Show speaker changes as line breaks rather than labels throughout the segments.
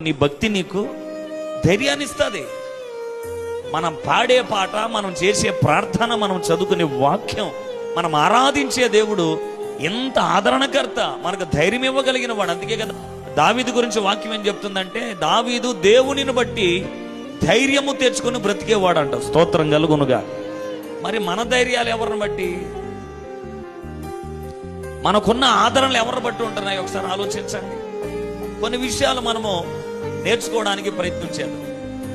నీ భక్తి నీకు ధైర్యాన్ని ఇస్తుంది. మనం పాడే పాట, మనం చేసే ప్రార్థన, మనం చదువుకునే వాక్యం, మనం ఆరాధించే దేవుడు ఎంత ఆదరణకర్త, మనకు ధైర్యం ఇవ్వగలిగిన వాడు. అందుకే కదా దావీదు గురించి వాక్యం ఏం చెప్తుందంటే, దావీదు దేవునిని బట్టి ధైర్యము తెచ్చుకుని బ్రతికేవాడు అంట. స్తోత్రం కలుగునుగా. మరి మన ధైర్యాలు ఎవరిని బట్టి, మనకున్న ఆదరణలు ఎవరిని బట్టి ఉంటున్నాయి ఒకసారి ఆలోచించండి. కొన్ని విషయాలు మనము నేర్చుకోవడానికి ప్రయత్నం చేద్దాం.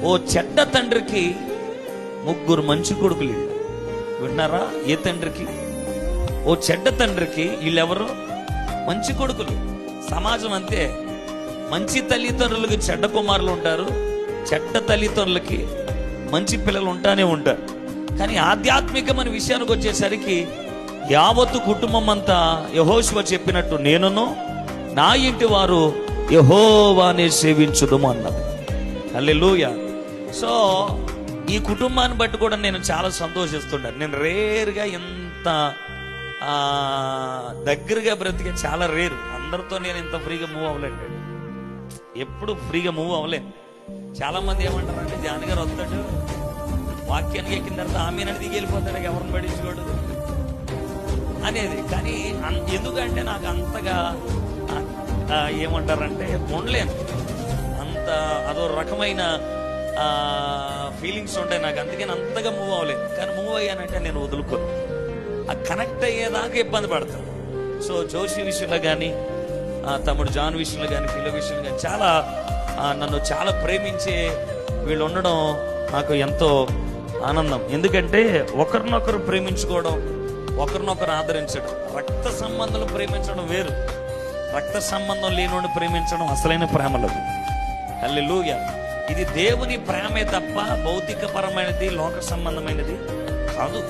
ఓ చెడ్డ తండ్రికి ముగ్గురు మంచి కొడుకులు. విన్నారా? ఏ తండ్రికి? ఓ చెడ్డ తండ్రికి వీళ్ళెవరు? మంచి కొడుకులు. సమాజం అంతే. మంచి తల్లిదండ్రులకి చెడ్డ కుమారులు ఉంటారు, చెడ్డ తల్లిదండ్రులకి మంచి పిల్లలు ఉంటానే ఉంటారు. కానీ ఆధ్యాత్మికమైన విషయానికి వచ్చేసరికి యావత్తు కుటుంబం అంతా యెహోషువ చెప్పినట్టు నేనును నా ఇంటి వారు యెహోవానే సేవించుదుము అన్నది. హల్లెలూయా. సో ఈ కుటుంబాన్ని బట్టి కూడా నేను చాలా సంతోషిస్తున్నాను. నేను రేరుగా ఎంత దగ్గరగా బ్రతికే చాలా రేరు. అందరితో నేను ఇంత ఫ్రీగా మూవ్ అవ్వలేండి, ఎప్పుడు ఫ్రీగా మూవ్ అవ్వలేను. చాలా మంది ఏమంటారంటే, జాన్ గారు వస్తాడు, వాక్యానికి ఎక్కిన తర్వాత ఆమెను దిగి వెళ్ళిపోతాడు, ఎవరిని పడించుకోడు అనేది. కానీ ఎందుకంటే నాకు అంతగా ఏమంటారంటే ఉండలేను, అంత అదో రకమైన ఫీలింగ్స్ ఉంటాయి నాకు. అందుకని అంతగా మూవ్ అవ్వలేదు. కానీ మూవ్ అయ్యానంటే నేను వదులుకోను, ఆ కనెక్ట్ అయ్యేదాకా ఇబ్బంది పడతాను. సో జోషి విషయంలో కానీ, తమ్ముడు జాన్ విషయంలో కానీ, పిల్ల విషయంలో కానీ చాలా నన్ను చాలా ప్రేమించే వీళ్ళు ఉండడం నాకు ఎంతో ఆనందం. ఎందుకంటే ఒకరినొకరు ప్రేమించుకోవడం, ఒకరినొకరు ఆదరించడం, రక్త సంబంధాలు ప్రేమించడం వేరు, రక్త సంబంధం లేనోడిని ప్రేమించడం అసలైన ప్రేమలది. హల్లెలూయా. ఇది దేవుని ప్రేమే తప్ప భౌతిక పరమైనది, లోక సంబంధమైనది కాదు.